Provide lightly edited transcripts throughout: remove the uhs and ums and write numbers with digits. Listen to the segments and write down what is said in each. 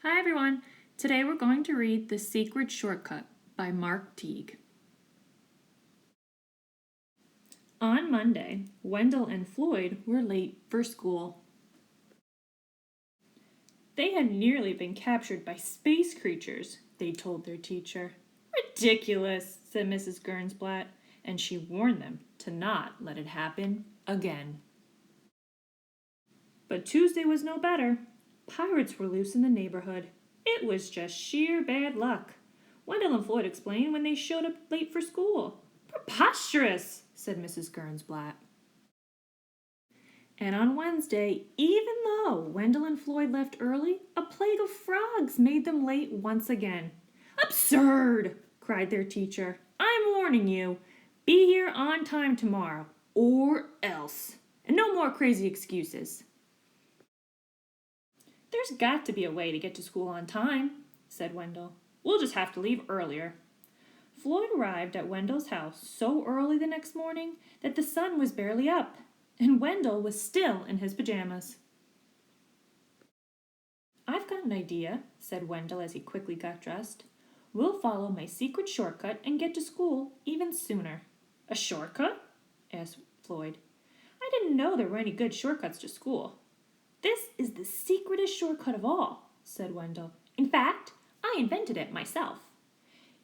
Hi everyone! Today we're going to read The Secret Shortcut by Mark Teague. On Monday, Wendell and Floyd were late for school. They had nearly been captured by space creatures, they told their teacher. Ridiculous, said Mrs. Gernsblatt, and she warned them to not let it happen again. But Tuesday was no better. Pirates were loose in the neighborhood. It was just sheer bad luck. Wendell and Floyd explained when they showed up late for school. Preposterous, said Mrs. Gernsblatt. And on Wednesday, even though Wendell and Floyd left early, a plague of frogs made them late once again. Absurd, cried their teacher. I'm warning you. Be here on time tomorrow, or else. And no more crazy excuses. There's got to be a way to get to school on time, said Wendell. We'll just have to leave earlier. Floyd arrived at Wendell's house so early the next morning that the sun was barely up, and Wendell was still in his pajamas. I've got an idea, said Wendell as he quickly got dressed. We'll follow my secret shortcut and get to school even sooner. A shortcut? Asked Floyd. I didn't know there were any good shortcuts to school. This is the secretest shortcut of all, said Wendell. In fact, I invented it myself.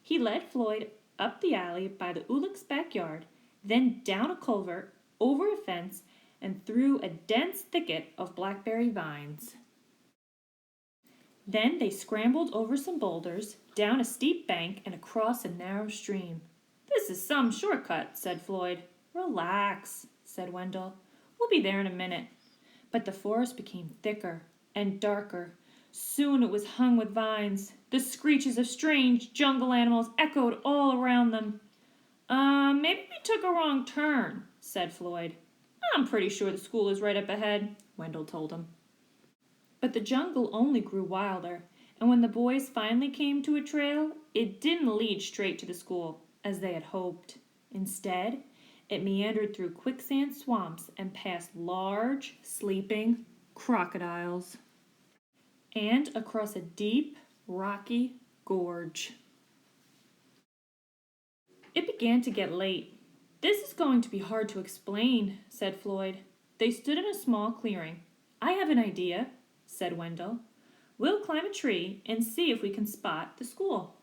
He led Floyd up the alley by the Ulick's backyard, then down a culvert, over a fence, and through a dense thicket of blackberry vines. Then they scrambled over some boulders, down a steep bank, and across a narrow stream. This is some shortcut, said Floyd. Relax, said Wendell. We'll be there in a minute. But the forest became thicker and darker. Soon it was hung with vines. The screeches of strange jungle animals echoed all around them. Maybe we took a wrong turn, said Floyd. I'm pretty sure the school is right up ahead, Wendell told him. But the jungle only grew wilder, and when the boys finally came to a trail, it didn't lead straight to the school, as they had hoped. Instead, it meandered through quicksand swamps and past large, sleeping crocodiles, and across a deep, rocky gorge. It began to get late. This is going to be hard to explain, said Floyd. They stood in a small clearing. I have an idea, said Wendell. We'll climb a tree and see if we can spot the school.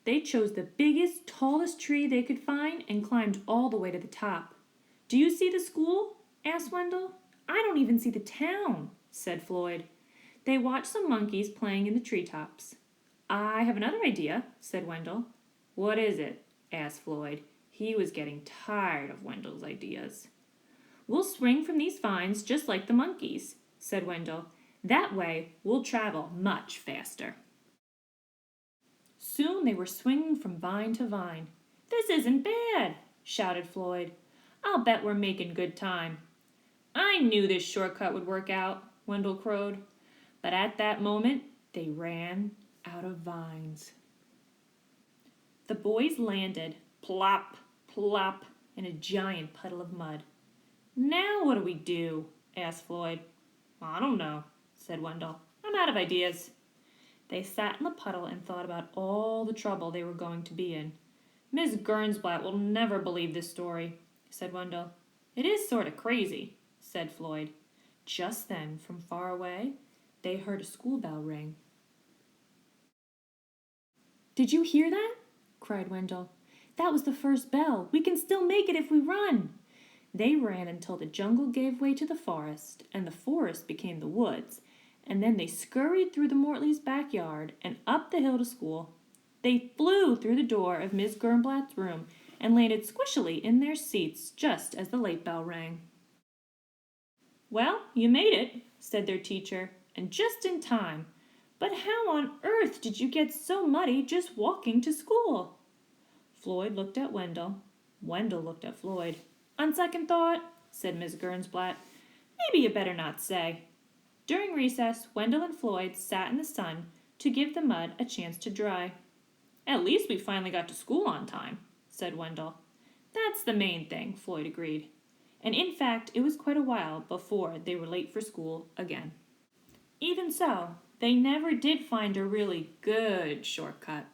They chose the biggest, tallest tree they could find and climbed all the way to the top. Do you see the school? Asked Wendell. I don't even see the town, said Floyd. They watched some monkeys playing in the treetops. I have another idea, said Wendell. What is it? Asked Floyd. He was getting tired of Wendell's ideas. We'll swing from these vines just like the monkeys, said Wendell. That way we'll travel much faster. Soon they were swinging from vine to vine. This isn't bad, shouted Floyd. I'll bet we're making good time. I knew this shortcut would work out, Wendell crowed. But at that moment, they ran out of vines. The boys landed, plop, plop, in a giant puddle of mud. Now what do we do? Asked Floyd. I don't know, said Wendell. I'm out of ideas. They sat in the puddle and thought about all the trouble they were going to be in. Miss Gernsblatt will never believe this story, said Wendell. It is sort of crazy, said Floyd. Just then, from far away, they heard a school bell ring. Did you hear that? Cried Wendell. That was the first bell. We can still make it if we run. They ran until the jungle gave way to the forest, and the forest became the woods, and then they scurried through the Mortleys' backyard and up the hill to school. They flew through the door of Miss Gernsblatt's room and landed squishily in their seats just as the late bell rang. Well, you made it, said their teacher, and just in time. But how on earth did you get so muddy just walking to school? Floyd looked at Wendell. Wendell looked at Floyd. On second thought, said Miss Gernsblatt, maybe you better not say. During recess, Wendell and Floyd sat in the sun to give the mud a chance to dry. At least we finally got to school on time, said Wendell. That's the main thing, Floyd agreed. And in fact, it was quite a while before they were late for school again. Even so, they never did find a really good shortcut.